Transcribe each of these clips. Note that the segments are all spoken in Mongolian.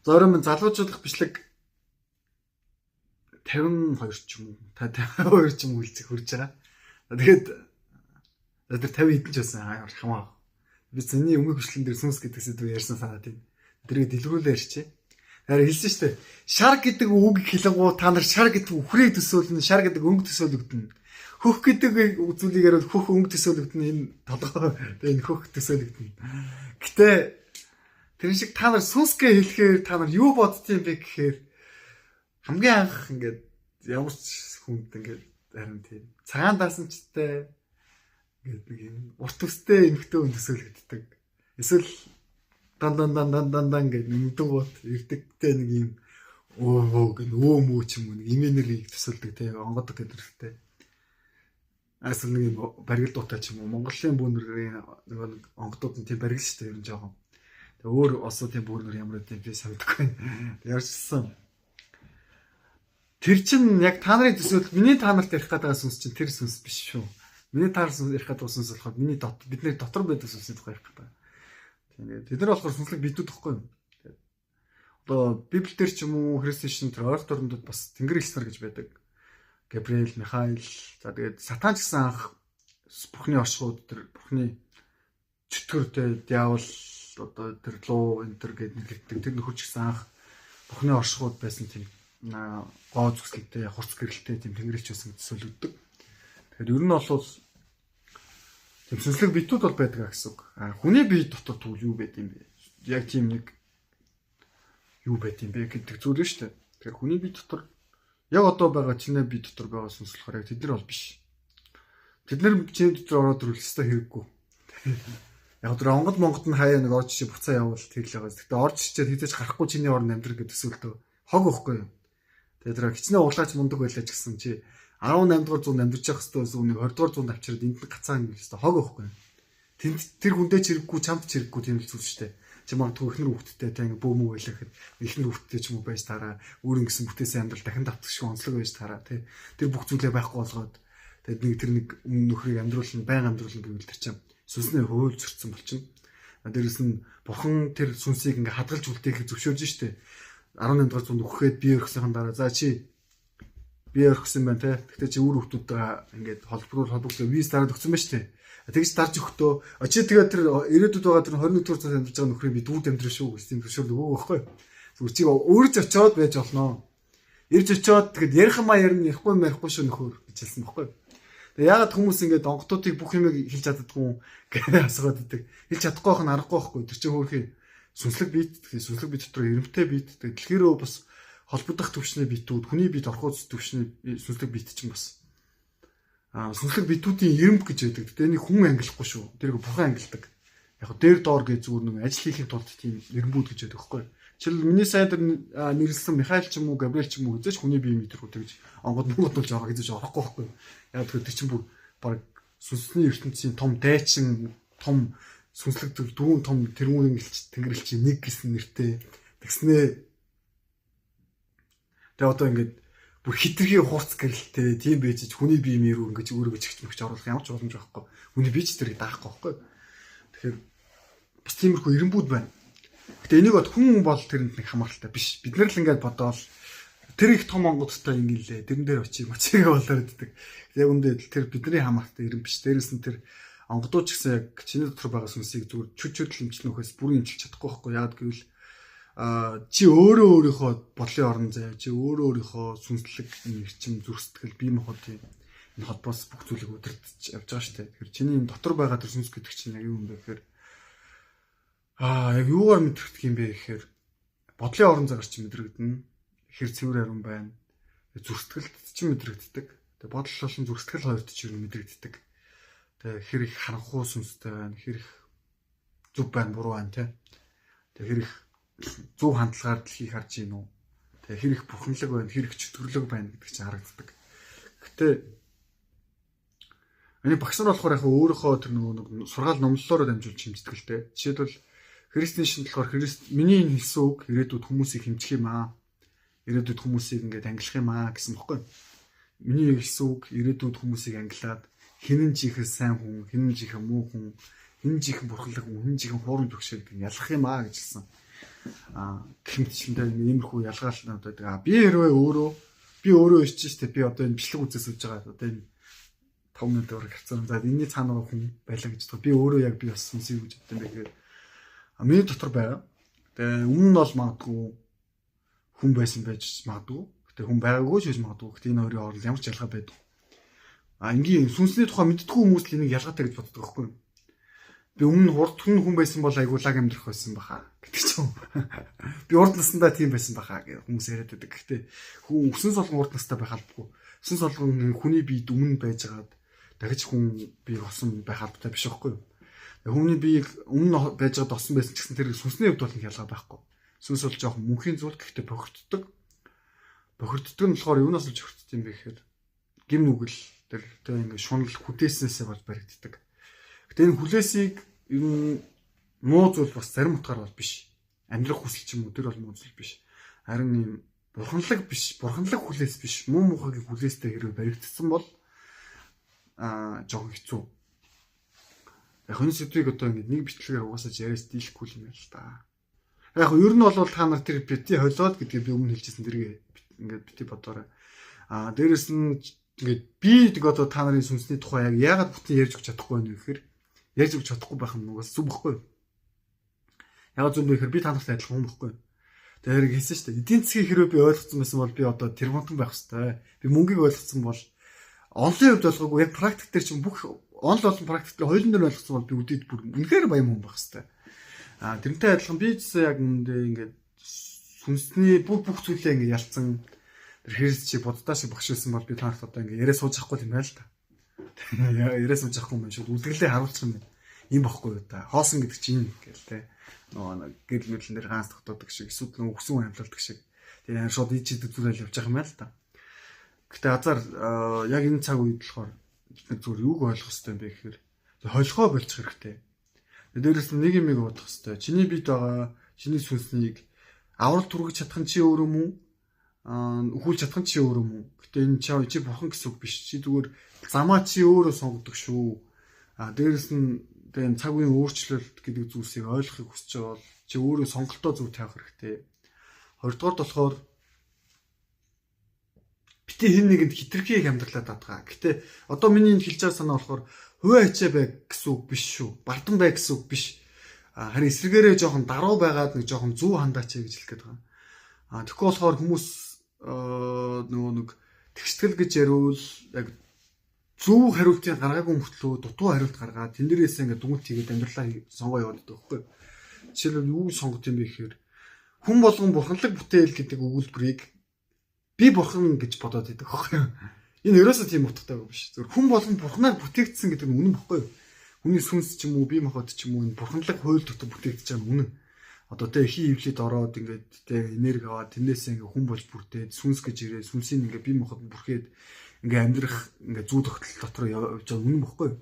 Зорон залуучуудах бичлэг 52 ч юм уу. 52 ч юм уу хэлцэх хүрж байгаа. Тэгээд тэр 50 хэдэн ч байсан хамаа. Би зэний өмнөх бичлэгэн дээр сүнс гэдэг сэдвээр ярьсан санаад байна. Тэрийг дэлгэрүүлээ ярьчих. Харин хэлсэн шүү дээ. Шар гэдэг үг хэлэнгуу та нар шар гэдэг үхрээ төсөөлнө, шар гэдэг өнгө төсөөлөгдөнө. Хөх гэдэг зүйлийг ярил хөх өнгө төсөөлөгдөнө, энэ толгой энэ хөх төсөөлөгдөнө. Гэтэ тэр шиг та нар сүнсгээ хэлэхээр та нар юу боддtiin бэ гэхээр хамгийн анх ингээд ямар ч хүнд ингээд харин тийм цагаан даасанчтай ингээд нэг юм урт төстэй эмхтэн төсөөлөгддөг. Эсвэл дан гэдэг нэгдэн гот ирдэгтэй нэг юм гэн өөмөө ч юм уу нэг имэнерийг төсөөлдөг тийм онгодог гэдэгтэй. Эсвэл нэг баригл дуутай ч юм уу Монголын бүүнэрийн нэг онгодууд нь тийм баригл шүү дээ ер нь жоохон. Тэгээ өөр осуудын бүүнэр ямар үгүй би санагдахгүй. Ярьсан. Тэр чинь яг та нарын төсөөлөл миний та нарт ярих гэдэг сүнс чинь тэр сүнс биш шүү. Миний та нарт ярих гэдэг сүнс болохоор миний бидний дотор байдаг сүнсний тухай ярих гэдэг. Тэгээд тэд нар болохоор сүнслэг битүүд гэхгүй юм. Одоо Библиэлд ч юм уу христчэн тэр ойролт орнуудад бас тэнгэр элч нар гэж байдаг. Габриэл, Михаил, за тэгээд сатан ч гэсэн анх Бурхны оршууд тэр Бурхны чөтгөртэй диавол одоо тэр луу энэ төр гэдэг нэрлэгддэг. Тэр нөхөр ч гэсэн анх Бурхны оршууд байсан тийм гоо зүсгэлтэй, хурц гэрэлтэй тийм тэнгэр элч байсан гэж төсөөлөгддөг. Тэгэхээр ер нь бол тийм сүнслэг битүүд бол байдаг гэсэн үг. Хүний бие дотор тэгвэл юу байд юм бэ? Яг тийм нэг юу байд юм бэ гэдэг зүйл нь шүү дээ. Тэгэхээр хүний бие дотор яг одоо байгаа чиний бие дотор байгаа сүнс болохоор яг тэд нар бол биш. Тэд нар чиний дотор ороод ирэх ёстой хэрэггүй. Яг тэр онгод монгод нь хаяа нэг орж чи буцаа явуул тэр л байгаа. Гэхдээ орж чичээд хизээж гарахгүй чиний орн амьдрах гэдэг төсөөлтөө хог өгөхгүй юу? Тэгээд тэр хичнээн урлаач мундаг байлаа ч гэсэн чи 18 дугаар зуунд амьдарч явах хэвээр үүнийг 20 дугаар зуунд авчираад энд нь гацаан юм хэвээр хог өгөхгүй. Тэнд тэр хүндээ чирэггүй чамд чирэггүй тийм л зүйл шүү дээ. Чи магадгүй ихнэр хүүхдтэй та ингэ бөөмөө байлаа гэхэд ихнэр хүүхдтэй ч юм уу байж таараа өөр ингэсэн бүтээсэн амьдрал дахин давтах шиг онцлог байж таараа тий. Тэр бүх зүйлээ байхгүй болгоод тэгээд нэг тэр нэг нөхрийг амьдруулна байнга амьдруулна гэвэл тэр чинь сүнсний хөөл зөрчсөн болчихно. Дээрэс нь бурхан тэр сүнсийг ингэ хадгалж үлдээхийг зөвшөөрж штэ. 18 дугаар зуунд өгөхэд бие өргөсөхийн дараа за чи бие өргөсөн байна те. Гэхдээ чи өөр хүмүүстэй ингээд холбогдол виз дараад өгсөн байна шүү дээ. Тэгж дарж өгтөө чи тэгээд тэр ирээдүйд байгаа тэр 21 дугаар зуунд амьдарч байгаа нөхрийг би дүүд амьдрах шүү гэж тийм төшөөрөл өгөө байхгүй. Зүгээр чи өөрж очиод байж болно. Ирж очиод тэгэд ярих юмаа ярина ярихгүй шүү нөхөр гэж хэлсэн байхгүй. Тэгээ ягаад хүмүүс ингээд онгодуудыг бүх юмыг хэлж чаддгүй гэж асууад идэг. Хэлж чадахгүй байх нь аргагүй байхгүй. Тэр чинь хөөрхий сүнслэг биет сүнслэг бие дотор эрэмтэй биет дэлгэрөө бас холбогдох төвчний битүүд хүний биед орхууц төвчний сүнслэг биет чинь бас сүнслэг битүүдийн эрэмб гэж байдаг. Гэтэ энийг хүн ангилахгүй шүү. Тэрийг бурхан ангилдаг. Яг хөө дээр доор гэж зүгээр нэг ажил хийхин тулд тийм эрэмбүүд гэж байдаг байхгүй. Жишээл миний сайн нэрлсэн Михаил ч юм уу Габриэл ч юм уу хэзээ ч хүний бие мэдрэх тэгж онгод мөнгөдүүлж байгаа хэзээ ч орохгүй байхгүй. Яг тэр чинь бүр баг сүнсний ертөнцийн том дайчин том сүнслэг дүүн том тэрүүн тэнгэрлэгчийн нэг гэсэн нэртэй тэгснээ. Тэгээ одоо ингээд бүр хитрхи хурц гэрэлтэй тийм байж хүний бие мөрөө ингэж өөрөө чигч мөгч оруулах ямар ч боломж байхгүй. Хүний бие ч тэрийг даахгүй байхгүй. Тэгэхээр бас тиймэрхүү эренбүүд байна. Гэтэ энийг бод хүн бол тэрэнд нэг хамааралтай биш. Бид нар л ингээд бодоол тэр их том онгодтой ингээлээ. Тэрэн дээр очив мочиг болоод иддэг. Яг үндэ тэр бидний хамааралтай эрен биш. Дээрээс нь тэр онгодууд ч гэсэн яг чиний дотор байгаа сүнсийг зүгээр чүчөдл имчнөхөөс бүрэн имчилж чадахгүй байхгүй. Яагаад гэвэл чи өөрөө өөрийнхөө бодлын орон зай, чи өөрөө өөрийнхөө сүнслэг эрчим зүрх-сэтгэл бие махбодын энэ холбоос бүх зүйлийг удирдах явж байгаа шүү дээ. Тэгэхээр чиний энэ дотор байгаа тэр сүнс гэдэг чинь яг юу юм бэ гэхээр яг юугаар мэдрэгдэх юм бэ гэхээр бодлын орон зайгаар чи мэдрэгдэнэ. Хэр цэвэр ариун байна. Зүрх-сэтгэлд чи мэдрэгддэг. Тэгээ бодол болон зүрх-сэтгэл хоёрт чи мэдрэгддэг. Тэгээ хэр их харанхуй сүнстэй байна, хэр их зүв байна, буруу байна тий. Тэгээ хэр их зөв хандлагаар дэлхийг харж гин үү. Тэгээ хэр их бурханлаг байна, хэр их чөтгөрлөг байна гэдэг чинь харагддаг. Гэхдээ энэ багш нар болохоор яг өөрийнхөө тэр нэг сургаал номлолоор дамжуулж хэмждэг л дээ. Жишээлбэл христийн шинж болохоор миний энэ хэлсэн үг ирээдүйд хүмүүсийг хэмжих юм аа. Ирээдүйд хүмүүсийг ингээд ангилах юм аа гэсэн бохоггүй. Миний хэлсэн үг ирээдүйд хүмүүсийг ангилаад хинэн жихэл сайн хүн, хинэн жихэл муу хүн, хинэн жихэл бурханлаг хүн, хинэн жихэл хуурын төгшөө гэдэг ялах юм аа гэж хэлсэн. гэмтчиндээ иймэрхүү ялгаалт надад байдаг. Би өөрөө ичж штэ би одоо энэ бичлэг үзээс сууж байгаа. Одоо энэ 5 минут өөр гарцсан. За энэний цаана хүн байлаа гэж боддог. Би өөрөө яг би бас сүнсийг гэж бодсон байх хэрэг. Миний дотор байгаа. Тэгээ өмнө нь бол магадгүй хүн байсан байж магадгүй. Гэтэ хүн байгаагүй ч гэж магадгүй. Гэтэ энэ хоёрын хооронд ямар ч ялгаа байдаг. Энгийн сүнсний тухай мэддэггүй хүмүүс л энийг ялгаатай гэж боддог байхгүй юу? Би өмнө урд хүн байсан бол айгуулаг амьдрах байсан баха гэдэг ч юм. Би урд наснда тийм байсан баха гэх хүмүүс яриад байдаг. Гэхдээ хүн өсөн солгон урд настай байх албагүй. Өсөн солгон хүний биед өмнө байжгаад дахиж хүн бие болсон байх албатай биш байхгүй юу? Хүний биеийг өмнө байжгаад болсон байсан ч гэсэн тэр сүнсний хувьд бол ялгаа байхгүй. Сүнс бол жоохон мөнхийн зүйл гэхдээ бохирддог. Бохирддог нь болохоор юунаас л бохирддог юм бэ гэхээр гим нүгэл тэр ингээ шунал хүлээснээсээ болж баригддаг. Гэтэ энэ хүлээсийг ер нь муу зүйл бас зарим утгаар бол биш. Амьдрах хүсэл ч юм уу тэр бол муу зүйл биш. Харин юм бурханлаг биш, бурханлаг хүлээс биш. Муу мухагийн хүлээстэй хэрэг баригдсан бол жоохон хэцүү. Яг энэ сэдвийг одоо ингэ нэг бичлэгээр угаасаа яриас дийлэхгүй юм байна л та. Яг ер нь бол та нар тэр бити холиод гэдгийг би өмнө хэлжсэн тэргээ ингээд бити бодоорой. Дээрэс нь ингээд би тэг одоо та нарын сүнсний тухай яг яагаад бүтэн ярьж өгч чадахгүй байна вэ гэхээр ярьж өгч чадахгүй байх нь угаас зүг байхгүй. Яагаад зүг бэ гэхээр би та нартай адилхан хүн байхгүй. Тэр хэрэг хэлсэн шүү дээ. Эдийн засгийн хэрэг би ойлгоцсон байсан бол би одоо тэрмонтон байх хэвээр. Би мөнгийг ойлгоцсон бол онлын хувьд ойлгоогүй яг практик дээр чинь бүх онл болон практик дээр хоёулын дээр ойлгоцсон бол би үдээд бүр үнэхээр баян хүн байх хэвээр. Тэрнтэй адилхан би ч яг үндэ ингээд сүнсний бүх зүйлээ ингээд ялцсан тэр хэрэгс чи боддоо шиг багшилсан бол би танарт одоо ингээ яриа сууж авахгүй юм байна л та. Яриа сууж авахгүй юм шүү. Үлдгэлээ харуулчих юм. Ийм бохгүй юу та. Хоосон гэдэг чинь гээл те. Нөгөө гэл мэдлэн дээр ганц тогтоодог шиг эсвэл нөгөө өсөн амьлуулдаг шиг. Тэгээ шууд ичээд үзүүлэл явж байгаа юм байна л та. Гэтэ азар яг энэ цаг үед болохоор бид зүгээр юуг ойлгох хэрэгтэй юм бэ гэхээр холихоо болчих хэрэгтэй. Дээрээс нь нэг юм бодох хэрэгтэй. Чиний бид байгаа чиний сүнснийг аврал түргэж чадах нь чи өөрөө мөн өхүүлж чадах нь чи өөрөө мөн. Гэтэ энэ чи бурхан гэсэн үг биш. Чи зүгээр замаа чи өөрөө сонгодог шүү. Дээрээс нь энэ цаг үеийн өөрчлөлт гэдэг зүйлсийг ойлгохыг хүсэж байгаа бол чи өөрөө сонголтоо зөв тавих хэрэгтэй. Хоёрдугаар болохоор бити хэн нэгэнд хитрхи их амьдралаа дадгаа. Гэтэ одоо миний энэ хэлж байгаа санаа болохоор хувиа хичээ бай гэсэн үг биш шүү. Бардам бай гэсэн үг биш. Харин эсрэгээрээ жоохон даруй байгаад нэг жоохон зүв хандаач гэж хэлэх гээд байгаа. Тэгэхгүй болохоор хүмүүс нөгөө нэг тэгштгэл гэж яриул яг зөв хариултыг гаргаагүй мөртлөө дутуу хариулт гаргаад тэн дээрээс ингээд дүнэлт хийгээд амьдралаа сонгоо яваад байдаг байхгүй. Жишээлбэл юу сонгох юм бэ гэхээр хүн болгон бурханлаг бүтээл гэдэг өгүүлбэрийг би бурхан гэж бодоод байдаг байхгүй. Энэ ерөөсөө тийм утгатай биш. Зөвхөн хүн болгон бурханаар бүтээгдсэн гэдэг нь үнэн байхгүй. Хүний сүнс ч юм уу, бие махбод ч юм уу энэ бурханлаг хууль дотор бүтээгдэж байгаа нь үнэн. Одоо тэ хий хөвлөд ороод ингээд тэ энерги аваад тэрнээсээ ингээд хүн болж бүрдээд сүнс гэж ирээ сүнсийг ингээд бие махбод бүрхээд ингээд амьдрах ингээд зүү тогтол дотор явж байгаа үнэн бохгүй юу?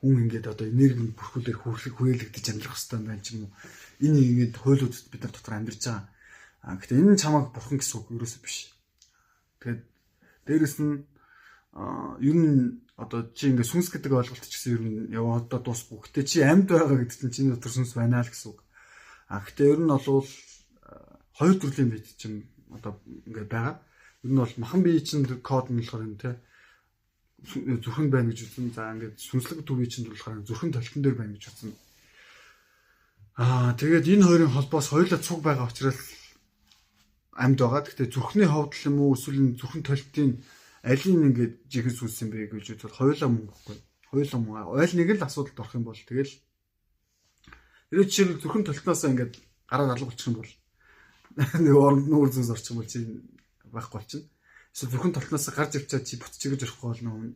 Хүн ингээд одоо энерги бүрхүүлэр хүрээлэгдэж амьдрах хэрэгтэй юм байна ч юм уу. Энэ ингээд хуйлуудад бид нар дотор амьдарч байгаа. Гэхдээ энэ чамайг бурхан гэсэн үг ерөөсөө биш. Тэгээд дээрэс нь ер нь одоо чи ингээд сүнс гэдэг ойлголт ч гэсэн ер нь яваа одоо дуусгүй. Гэтэ чи амьд байгаа гэдэг чинь чиний дотор сүнс байна л гэсэн үг. Гэхдээ ер нь бол хоёр төрлийн бие чинь одоо ингээд байгаа. Ер нь бол махан бие чинь код нь болохоор юм те зүрхэн байна гэж үзсэн. За ингээд сүнслэг төвийн чинь болохоор зүрхэн толтон дээр байна гэж үзсэн. Тэгээд энэ хоёрын холбоос хоёулаа цуг байгаа учраас амьд байгаа. Гэхдээ зүрхний ховд юм уу эсвэл зүрхэн толтын алийн ингээд жихэн сүнс юм бэ гэж үзвэл хоёулаа мөн гэхгүй. Хоёулаа мөн. Ойл нэг л асуудалд орох юм бол тэгэл ерөөч чинь зүрхэн толтноосоо ингээд гараар алга болчих юм бол нэг оронд нүүр зүс орчих юм бол чи байхгүй болчихно. Эсвэл зүрхэн толтноосоо гарч явчаад чи бутчих гэж орохгүй бол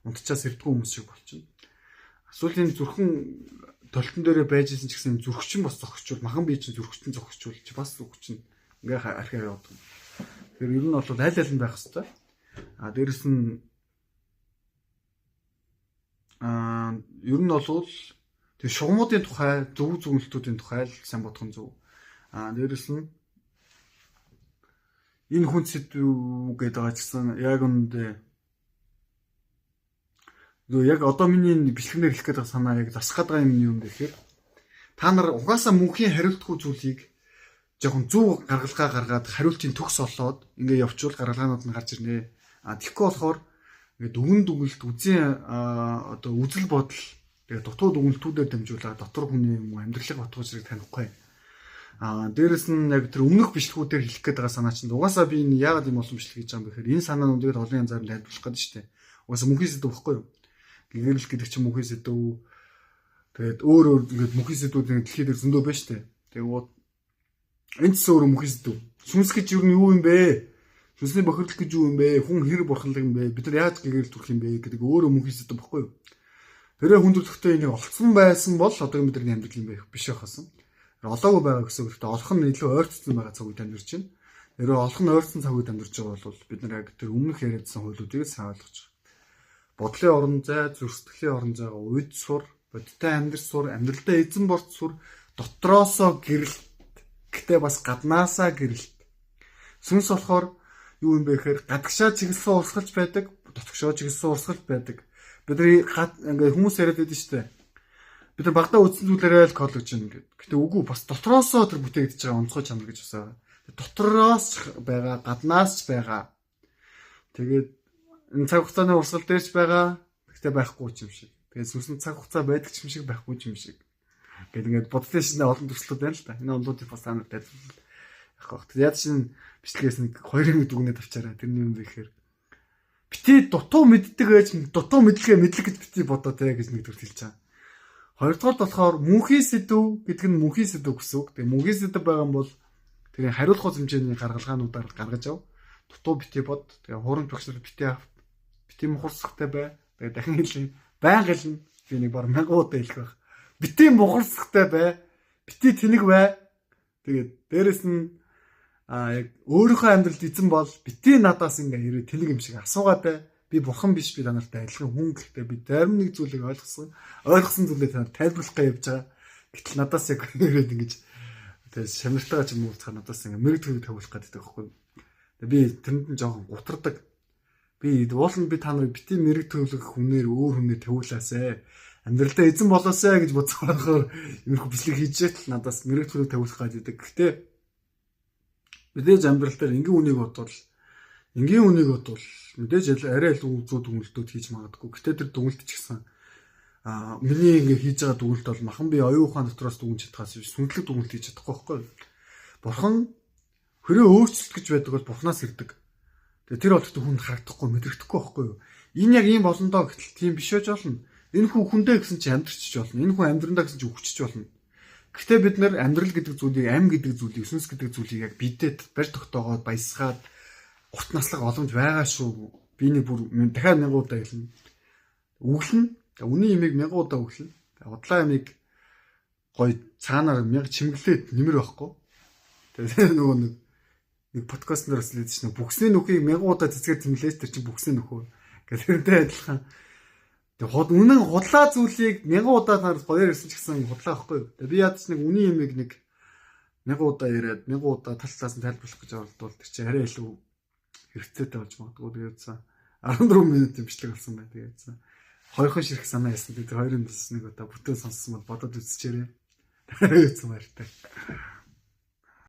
унтчаас ирдгүү хүмүүс шиг болчихно. Эсвэл энэ зүрхэн толтон дээрээ байж исэн ч гэсэн зүрхчин бас зогсчвол махан бие чинь зүрхчин зогсчвол чи бас зүрхчин ингээ архиа яваад байна. Тэгэхээр ер нь бол аль аль нь байх хэвээр. Дээрэс нь ер нь бол тэр шугамуудын тухай зөв зөвлөлтүүдийн тухай л сайн бодох нь зөв. Дээрэс нь энэ хүн сэдв гэдэг байгаа ч гэсэн яг үндэ яг одоо миний бичлэгнэр хэлэх гэдэг санаа яг засах гэдэг юм гэхээр та нар угаасаа мөнхийн хариултгүй зүйлийг жоохон зөв гаргалгаа гаргаад хариултын төгс олоод ингээ явуучвал гаргалгаанууд нь гарч ирнэ. Тэгэхгүй болохоор ингээ дүгэн дүгэлт үзэн одоо үзэл бодол тэгээ дутуу дүгнэлтүүдээр дамжуулаад дотор хүний юм амьдралыг батгуулж ирэх танихгүй. Дээрэс нь яг тэр өмнөх бичлэгүүдээр хэлэх гээд байгаа санаа чинь угаасаа би энэ яагаад юм болсон бичлэг гэж байгаа юм бэ гэхээр энэ санаануудыг олон янзаар тайлбарлах гэдэг шүү дээ. Угаасаа мөнхийн сэдв байхгүй юу? Гэгэрэл гэдэг чинь мөнхийн сэдв. Тэгээд өөр ингээд мөнхийн сэдвүүд дэлхийд зөндөө байна шүү дээ. Тэгээд энэ ч өөр мөнхийн сэдв. Сүнс гэж юу юм бэ? Сүнсний бохирдол гэж юу юм бэ? Хүн хэр бурханлаг юм бэ? Бид нар яаж гэгэрэл төрөх юм бэ гэдэг өөрөө мөнхийн сэдв байхгүй юу? Тэрээ хүндрэлттэй энийг олцсон байсан бол одоо бидний амьдрал юм байх биш байхсан. Олоогүй байгаа гэсэн үг. Олох нь илүү ойртсон байгаа цаг үед амьдарч байна. Тэрээ олох нь ойртсон цаг үед амьдарч байгаа бол бид нар яг тэр өмнөх яриадсан хуулиудыг сайн ойлгож байгаа. Бодлын орон зай, зүрх сэтгэлийн орон зайгаа үйд сур, бодиттой амьдрал сур, амьдралдаа эзэн борт сур, дотроосоо гэрэлт, гэтээ бас гаднаасаа гэрэлт. Сүнс болохоор юу юм бэ гэхээр гадагшаа чиглэсэн урсгалч байдаг, дотгошоо чиглэсэн урсгалч байдаг. Бидний ингээ хүмүүс яриад байдаг шүү дээ. Бид нар багтаа үтсэн зүйлээрээ л коллеж юм гэдэг. Гэтэ үгүй бас дотроосоо тэр бүтээгдэж байгаа онцгой чанар гэж усаа. Дотроос байгаа, гаднаас ч байгаа. Тэгээд энэ цаг хугацааны урсгал дээрч байгаа. Гэтэ байхгүй юм шиг. Тэгээд сүнсэн цаг хугацаа байдаг юм шиг байхгүй юм шиг. Гэт ингээд бодлын шинэ олон төслүүд байна л та. Энэ онлуудыг бас амар тайлбарлах яг баг. Яг чинь бичлэгээс нэг 2 дүгнээд авчаарай. Тэрний юм бэхээр бити дутуу мэддэг ээж дутуу мэдлэгээ мэдлэг гэж бити бодоо тэ гэж нэг төр хэлж байгаа. Хоёрдугаар болохоор мөнхийн сэдв гэдэг нь мөнхийн сэдв гэсэн үг. Тэгээ мөнхийн сэдв байгаа юм бол тэрийн хариулах хэмжээний гаргалгаануудаар гаргаж ав. Дутуу бити бод. Тэгээ хурамч багшаар бити ав. Бити мухарсахтай бай. Тэгээ дахин хэлнэ. Баян гэлнэ. Би нэг баг 1000 удаа хэлэх байх. Бити мухарсахтай бай. Бити тэнэг бай. Тэгээд дээрэс нь яг өөрийнхөө амьдралд эзэн бол бити надаас ингээ ирээ тэнэг юм шиг асуугаад бай. Би бурхан биш, би танартай адилхан хүн гэхдээ би зарим нэг зүйлийг ойлгосон зүйлээ танаар тайлбарлах гэж явж байгаа. Гэтэл надаас яг ирээд ингэж тэгээд шамиртайгаа ч юм уу цаа надаас ингээ мэрэг төвөг тавиулах гэдэг байхгүй. Би тэрэнд нь жоохон гутардаг. Би уулын би та нарыг бити мэрэг төвлөх хүнээр өөр хүнээр тавиулаасай. Амьдралдаа эзэн болоосай гэж бодсоор иймэрхүү бичлэг хийж яатал надаас мэрэг төвөг тавиулах гэдэг. Гэхдээ мэдээж амьдрал дээр энгийн үнийг бодвол мэдээж арай л зүү дүгнэлтүүд хийж магадгүй. Гэтэ тэр дүгнэлт ч гэсэн миний ингээ хийж байгаа дүгнэлт бол махан би оюун ухаан дотроос дүгнэж чадхаас биш сүнслэг дүгнэлт хийж чадахгүй байхгүй. Бурхан хөрөө өөрчлөлт гэж байдаг бол бурхнаас ирдэг. Тэгээ тэр бол хүнд харагдахгүй мэдрэхдэггүй байхгүй юу. Энэ яг ийм болондоо гэтэл тийм биш байж болно. Энэ хүн хүндээ гэсэн чи амьдрчиж болно. Энэ хүн амьдрандаа гэсэн чи өгчөж болно. Гэхдээ бид нар амьдрал гэдэг зүйлийг, ам гэдэг зүйлийг, сүнс гэдэг зүйлийг яг бидэд барь тогтоогоод баясгаад урт наслах боломж байгаа шүү. Би нэг бүр дахиад 1000 удаа хэлнэ. Өглөн. Үний имийг 1000 удаа өглөн. Удлаа имийг гоё цаанаар 1000 чимгэлээд нэмэр байхгүй. Тэгээ нөгөө нэг подкаст нараас л хэлсэн чинь бүксний нүхийг 1000 удаа цэцгээр тэмлээс тэр чинь бүксний нөхөө. Гэхдээ тэрнтэй адилхан. Тэгээ үнэн худлаа зүйлийг 1000 удаа тараас гоёор ирсэн ч гэсэн худлаа байхгүй юу. Тэгээ би ядч нэг үний имийг нэг 1000 удаа яриад 1000 удаа тал талаас нь тайлбарлах гэж оролдвол тэр чинь арай илүү хэрэгцээтэй болж магадгүй. Тэгээд 14 минутын бичлэг болсон байна. Тэгээд хоёрхан ширхэг санаа яасан. Тэгээд хоёрын бас нэг удаа бүтэн сонссон бол бодоод үзчихээрэй. Баярлалаа.